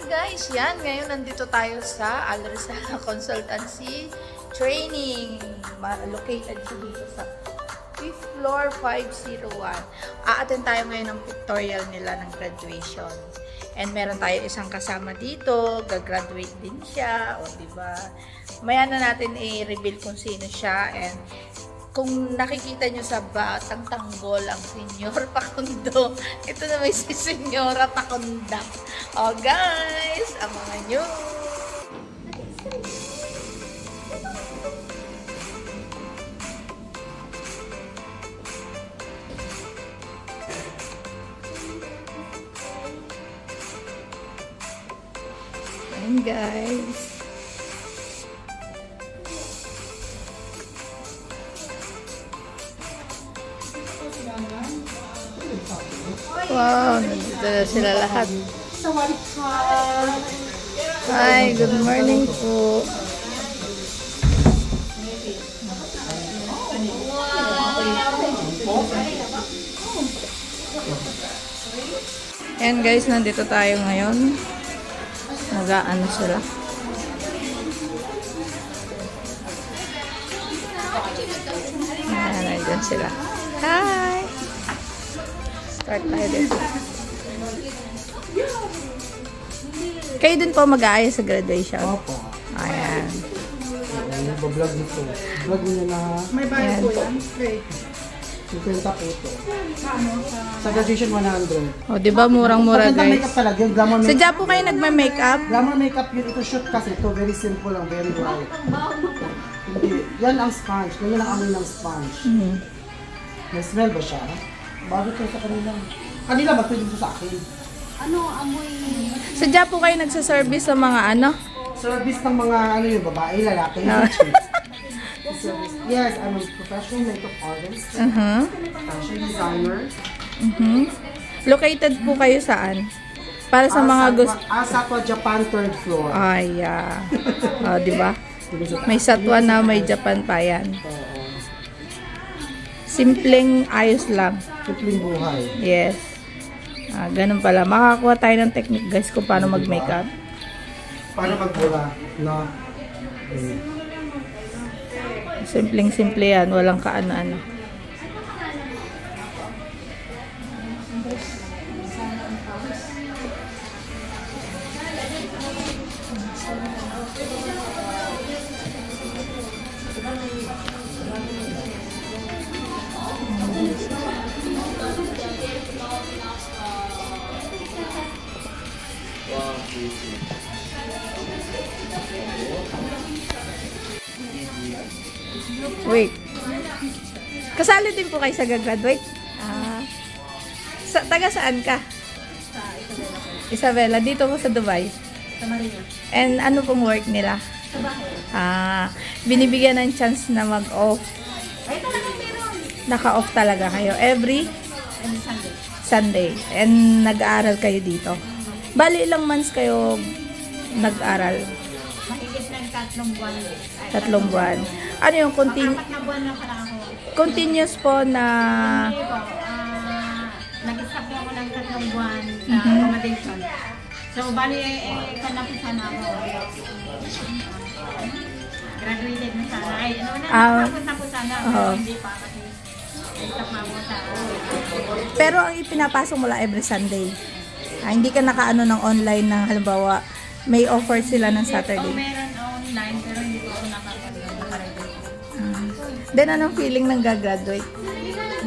Guys, yan. Ngayon nandito tayo sa Al Rizal Consultancy Training. Located siya dito sa 5th floor 501. A-attend tayo ngayon ng pictorial nila ng graduation. And meron tayo isang kasama dito. Gagraduate din siya. O, diba? Maya na natin i-reveal kung sino siya. And kung nakikita nyo sa Batang Tanggol ang Senyor Pakundo, ito na may si Senyora Pakunda. Oh guys, abangan nyo! Ayan guys. Wow, nandito na sila lahat. Hi, good morning po. Ayan guys, nandito tayo ngayon. Nag-aano sila. Ayan, nandyan sila. Hi! Start tayo dito. Kayo din po mag-aayos sa graduation? Opo. Ayan. Vlog nito. Vlog niya na... May bayad po yan? Okay. 50 po ito. Sa graduation 100. O, diba murang-mura Magandang guys? makeup talaga. Yung glamour makeup. Sadya po kayo nagma-makeup? Glamour makeup yun. Ito shoot kasi. Ito very simple lang. Very light. Hindi. Yan ang sponge. Ganyan ang amoy ng sponge. May smell ba siya? Bago ito sa kanila. Kanila ba ito dito sa akin? Ano, amoy? Sadya po kayo nagsaservice sa mga ano? Service ng mga ano yung babae, lalaki. Service. Yes, I'm a professional makeup artist. Fashion designer. Located po kayo saan? Para sa mga gusto... Satwa, Japan, 3rd floor. Ay, o, diba? May Satwa na, may Japan pa yan. Simpleng ayos lang. Simpleng buhay. Yes. Ganun pala. Makakakuha tayo ng technique guys kung paano mag-makeup. Paano magbura na Simpleng-simple yan. Walang kaano-ano. Wait. Kasali din po kayo sa gagraduate? Taga saan ka? Sa Isabela. Dito po sa Dubai? Sa Marina. And ano pong work nila? Sa bahay. Binibigyan ng chance na mag-off. Ay, talagang meron. Naka-off talaga kayo. Every Sunday. Sunday. And nag-aaral kayo dito. Bali, ilang months kayo nag-aaral? Mahigit ng 3 buwan. 3 buwan. Ano yung 4 na buwan na pala ako. continuous po na... Hindi po. Nag-stop po ako ng 3 buwan sa accommodation. So, bali, kanapin sana ako. Graduated na sana. Ay, ano na, tapos na po sana. Hindi pa kasi nag-stop na ako sa... Pero ang ipinapasok mo lang every Sunday. Hindi ka nakaano ng online na halimbawa may offer sila ng Saturday. Meron online pero hindi ko ako Then anong feeling ng gagraduate?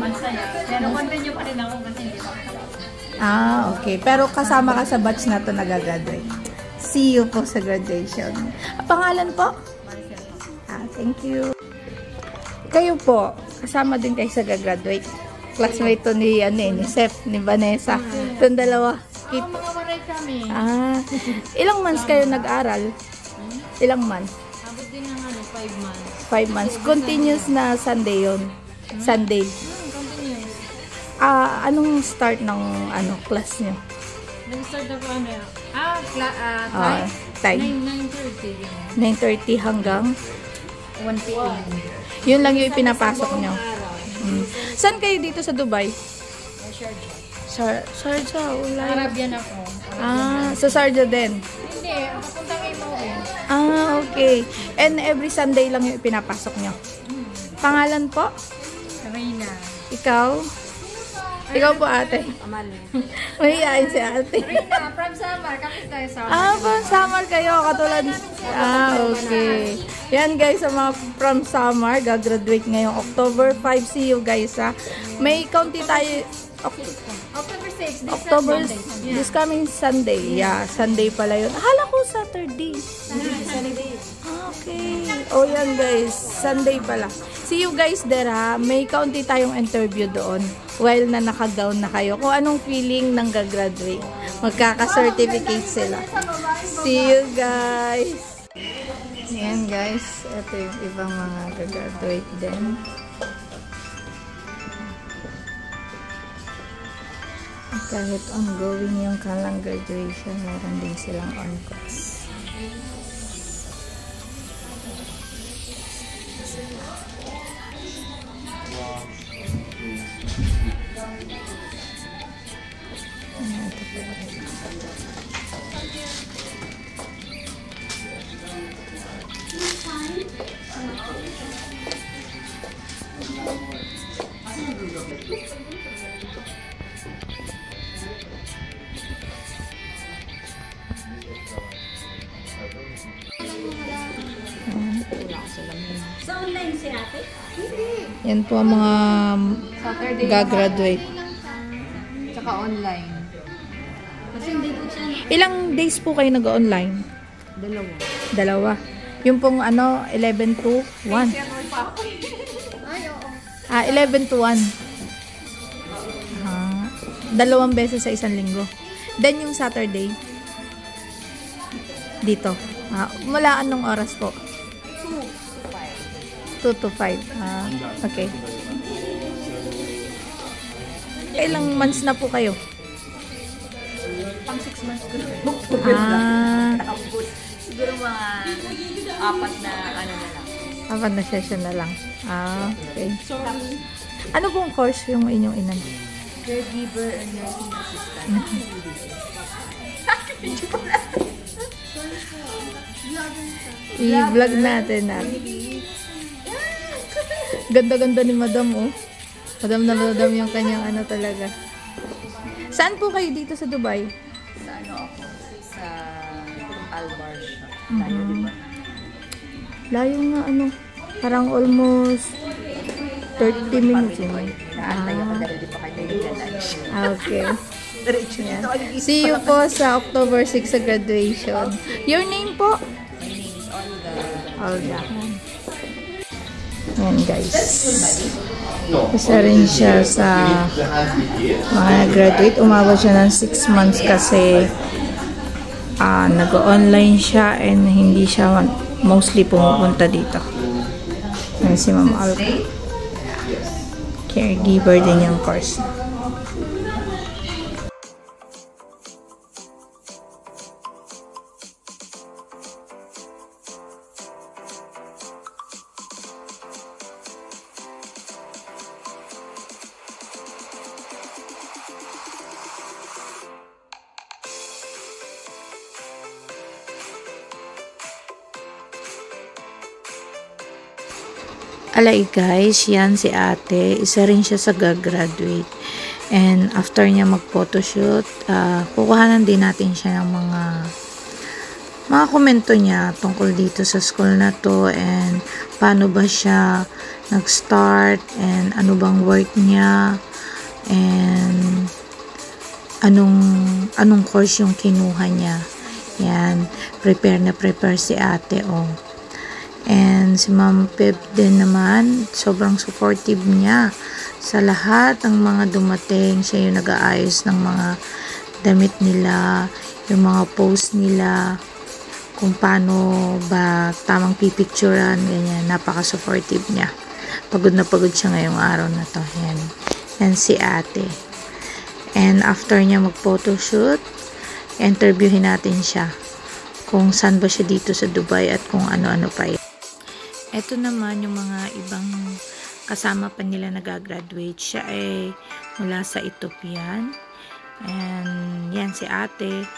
Masaya. Pero continue pa rin ako kasi hindi pa ako tapos. Okay. Pero kasama ka sa batch na to na gagraduate. See you po sa graduation. Pangalan po? Thank you. Kayo po, kasama din kayo sa gagraduate. Classmate to ni Seth, ni Vanessa. Itong dalawa. Mga waray kami. Ilang months kayo nag-aral? Ilang months? Abot din ng 5 months. 5 months. Continuous na Sunday yun. Sunday. Continuous. Anong start ng class nyo? Nag-start ako Time? 9:30. 9:30 hanggang? 1 p.m. Yun lang yung ipinapasok nyo. Saan kayo dito sa Dubai? Sharjah, wala. Arabian ako. Sa Sharjah din. Hindi, papunta kay Moe. Okay. And every Sunday lang yung pinapasok nyo. Pangalan po? Reyna. Ikaw? Ikaw po, ate. Amali. Mahihain si ate. Reyna, from Samar. Kami tayo sa From Samar kayo, katulad. Okay. Yan guys, sa mga from Samar, gagraduate ngayong October 5. See you guys, ha. May kaunti tayo. October 6. October, this coming Sunday. Yeah, Sunday pala yun. Akala ko Saturday. Saturday. Okay. O yan guys, Sunday pala. See you guys there, ha. May kaunti tayong interview doon while na naka-gown na kayo. Kung anong feeling ng gagraduate. Magkaka-certificate sila. See you guys. Yan guys, ito yung ibang mga gagraduate din. Kahit ongoing yung kalang graduation, meron din silang on-course. Sa online si ate? Yan po ang mga gagraduate. Tsaka online. Kasi hindi po siya. Ilang days po kayo nag-online? Dalawa. Yung pong 11 to 1. Ay, oo. 11 to 1. Dalawang beses sa isang linggo. Then yung Saturday, dito. Mula anong oras po? 2 to 5. Okay. Ilang months na po kayo? Pang 6 months ko. Siguro mga 4 na ano na lang. Apat na session na lang. Okay. Ano pong course yung inyong inan? Caregiver and nursing assistant. I-vlog natin na. Ganda-ganda ni Madam, oh. Madam na Madam yung kanyang talaga. Saan po kayo dito sa Dubai? Sa ano ako? Sa Albar siya. Tayo, di ba? Layo nga, parang almost 30 minutes. Naantay ako dahil di pa kayo nag-lunch. Okay. Diretso nito. See you po sa October 6 sa graduation. Your name po? My name is Olga. Olga. Ayan guys. Isa rin siya sa mga graduate. Umabot siya ng 6 months kasi nag-online siya and hindi siya mostly pumupunta dito. Ayan si Ma'am Olga. Caregiver din yung course. Alay guys, yan si ate. Isa rin siya sa gagraduate. And after niya mag-photoshoot, kukuhanan din natin siya ng mga komento niya tungkol dito sa school na to and paano ba siya nag-start and ano bang work niya and anong course yung kinuha niya. Yan, prepare si ate, oh. And si Ma'am Pep din naman, sobrang supportive niya sa lahat ng mga dumating. Siya yung nag-aayos ng mga damit nila, yung mga post nila, kung paano ba tamang pipicturean, ganyan. Napaka-supportive niya. Pagod na pagod siya ngayong araw na to. Yan si ate. And after niya mag-photoshoot, interviewin natin siya kung saan ba siya dito sa Dubai at kung ano-ano pa yan. Ito naman yung mga ibang kasama pa nila nag-graduate. Siya ay mula sa Ethiopian. And yan si ate,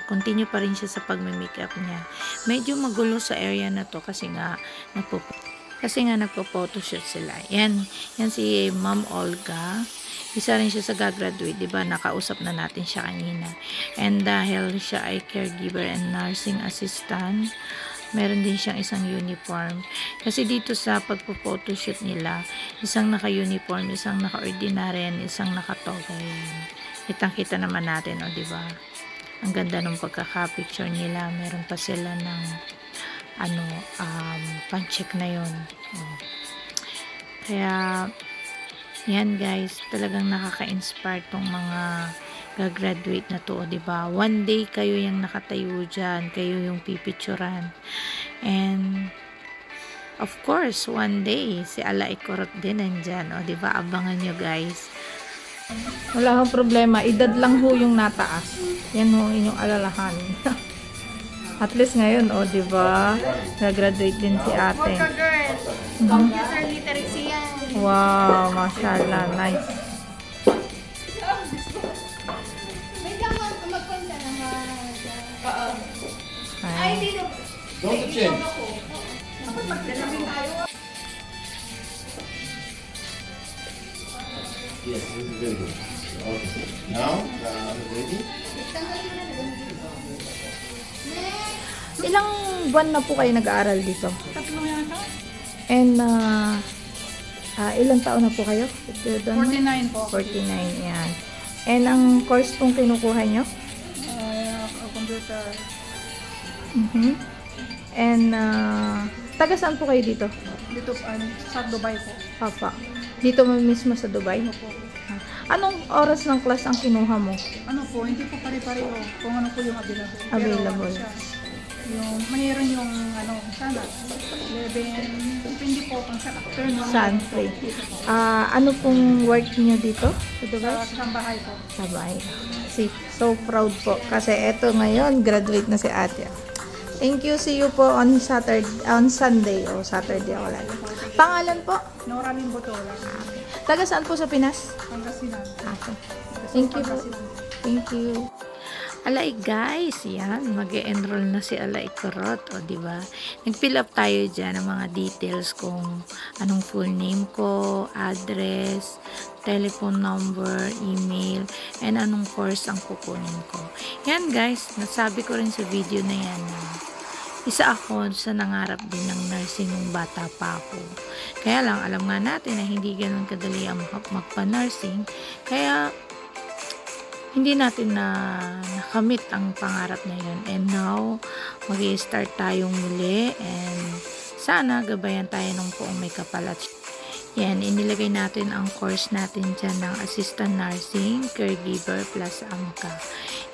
continue pa rin siya sa pagme-makeup niya. Medyo magulo sa area na to kasi nga nagpo-photoshoot sila. Yan si Ma'am Olga. Isa rin siya sa gagraduate, di ba? Nakausap na natin siya kanina. And dahil siya ay caregiver and nursing assistant, meron din siyang isang uniform. Kasi dito sa pagpo-photoshoot nila, isang naka-uniform, isang naka-ordinary, and isang naka-toga. Kitang-kita naman natin, di ba? Ang ganda ng pagkaka-picture nila. Meron pa sila ng pan-check na yun. Kaya, yan guys, talagang nakaka-inspire tong mga gagraduate na to, diba? One day kayo yung nakatayo dyan, kayo yung pipicturan. And, of course, one day, si Ala Ikorot din nandyan, diba? Abangan nyo guys. Wala kang problema, edad lang ho yung nataas. Yan ho inyong alalahan. At least ngayon, diba? Gagraduate din si ate. Computer literacy yan. Wow, mashallah, nice. May kama magpunta na Ay, dito. Don't change. Kapag magdalawin tayo. Yes, this is very good. Okay. Now, ready? ilang buwan na po kayo nag-aaral dito? 3 yata. And, ilang taon na po kayo? 49 po. 49, yan. And, ang course pong kinukuha nyo? Computer. And, taga saan po kayo dito? Dito sa Dubai po. Papa. Dito mismo sa Dubai? Anong oras ng class ang kinuha mo? Hindi po pare-pareho kung ano po yung available. Available. Yung mayroon yung sana 11, depende po kung sa afternoon. Saan free? Ano pong work niyo dito sa Dubai? Sa bahay po. Sa bahay. So proud po. Kasi eto ngayon, graduate na si ate. Thank you. See you po on Sunday o Saturday ako lagi. Pangalan po? Nora Limbotola. Taga saan po sa Pinas? Pangasinan. Okay. Thank you po. Thank you. Alay guys, yan, mag-e-enroll na si Ala Ikorot, diba? Nag-fill up tayo dyan ng mga details kung anong full name ko, address, telephone number, email, and anong course ang kukunin ko. Yan guys, nasabi ko rin sa video na yan na isa ako sa nangarap din ng nursing nung bata pa ako. Kaya lang, alam nga natin na hindi ganun kadali ang magpa-nursing. Kaya, hindi natin nakamit ang pangarap na yun. And now, mag-i-start tayong muli. And sana, gabayan tayo ng poong may kapalat. Yan, inilagay natin ang course natin dyan ng assistant nursing, caregiver, plus AMCA.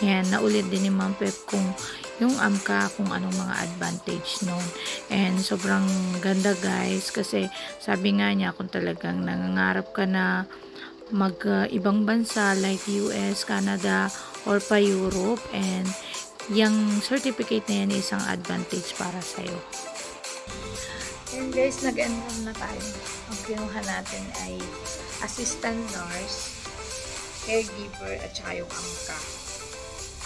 Yan, naulit din ni Ma'am Pep kung yung AMCA, kung anong mga advantage nun. And sobrang ganda guys, kasi sabi nga niya, kung talagang nangangarap ka na mag-ibang bansa like US, Canada, or pa Europe, and yung certificate na yan is isang advantage para sa'yo. And guys, nag-enroll na tayo. Ang kinuha natin ay assistant nurse, caregiver, at saka yung AMCA.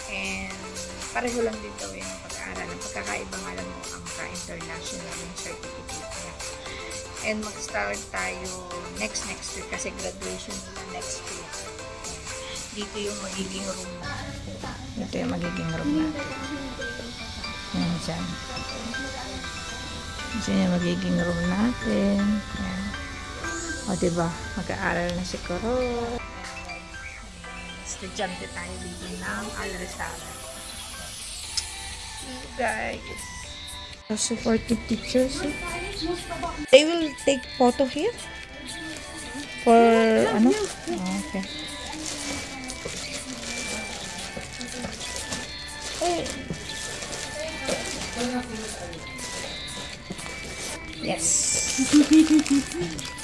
And pareho lang din daw yung pag-aaral. Ang pagkakaiba nga lang yung AMCA, international yung certificate niya. And mag-start tayo next week kasi graduation nila next week. Dito yung magiging room natin. Dito yung magiging room natin. Yan dyan. Dito yung magiging room natin. Yan. O diba, mag-aaral na si Koro. Estudyante tayo dito ng Al-Rizal. See you guys. Supportive teachers. They will take photo here for ano? Oh, okay. Yes.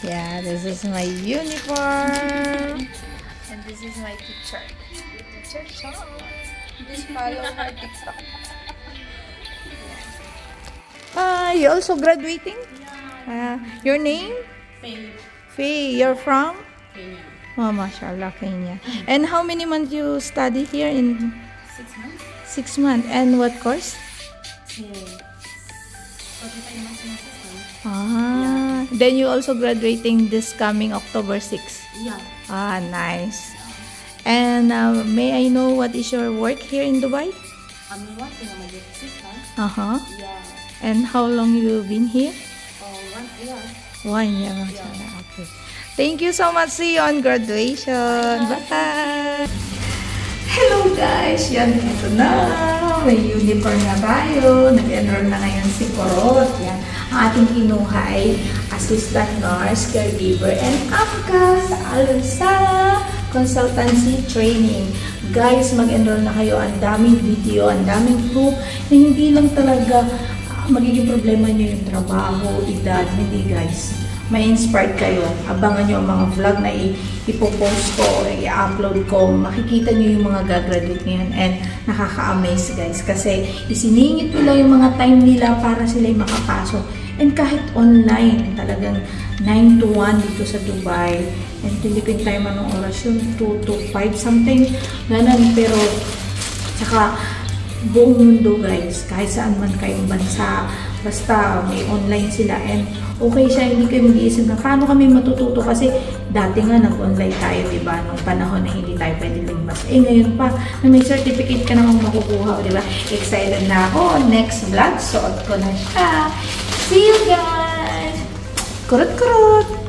Yeah, this is my uniform. And this is my teacher. Teacher Sean. Please follow my TikTok. You also graduating? Your name? Faye. Faye. You're from? Kenya. Oh, mashallah, Kenya. And how many months you study here in 6 months. 6 months? And what course? Yes. 45 months na system. Ah, then you also graduating this coming October 6. Yeah. Ah, nice. And may I know what is your work here in Dubai? I'm working on my deficit, Uh-huh. Yeah. And how long you been here? 1 year. 1 year, mashallah. Okay. Thank you so much. See you on graduation. Bye! Hello guys! Yan, ito na. May uniform na tayo. Nag-enroll na ngayon si Korot. Yan. Ang ating kinuha ay assistant nurse, caregiver, and AMCA sa Al-Risala Consultancy Training. Guys, mag-enroll na kayo. Ang daming video, ang daming proof na hindi lang talaga magiging problema nyo yung trabaho, edad. Hindi guys. May inspired kayo. Abangan nyo ang mga vlog na ipopost ko, i-upload ko. Makikita nyo yung mga gagraduate ngayon and nakaka-amaze guys. Kasi isiningit nila yung mga time nila para sila makapasok. And kahit online, talagang 9 to 1 dito sa Dubai. And Philippine time anong oras yun? 2 to 5 something. Ganun. Pero saka buong mundo guys. Kahit saan man kayong bansa. Basta may online sila and okay siya, hindi kayo mag-iisip na paano kami matututo kasi dati nga nag-online tayo, diba? Nung panahon na hindi tayo pwede lumabas. Eh ngayon pa, na may certificate ka namang makukuha, diba? Excited na ako. Next vlog, suot ko na siya. See you guys! Kurot-kurot!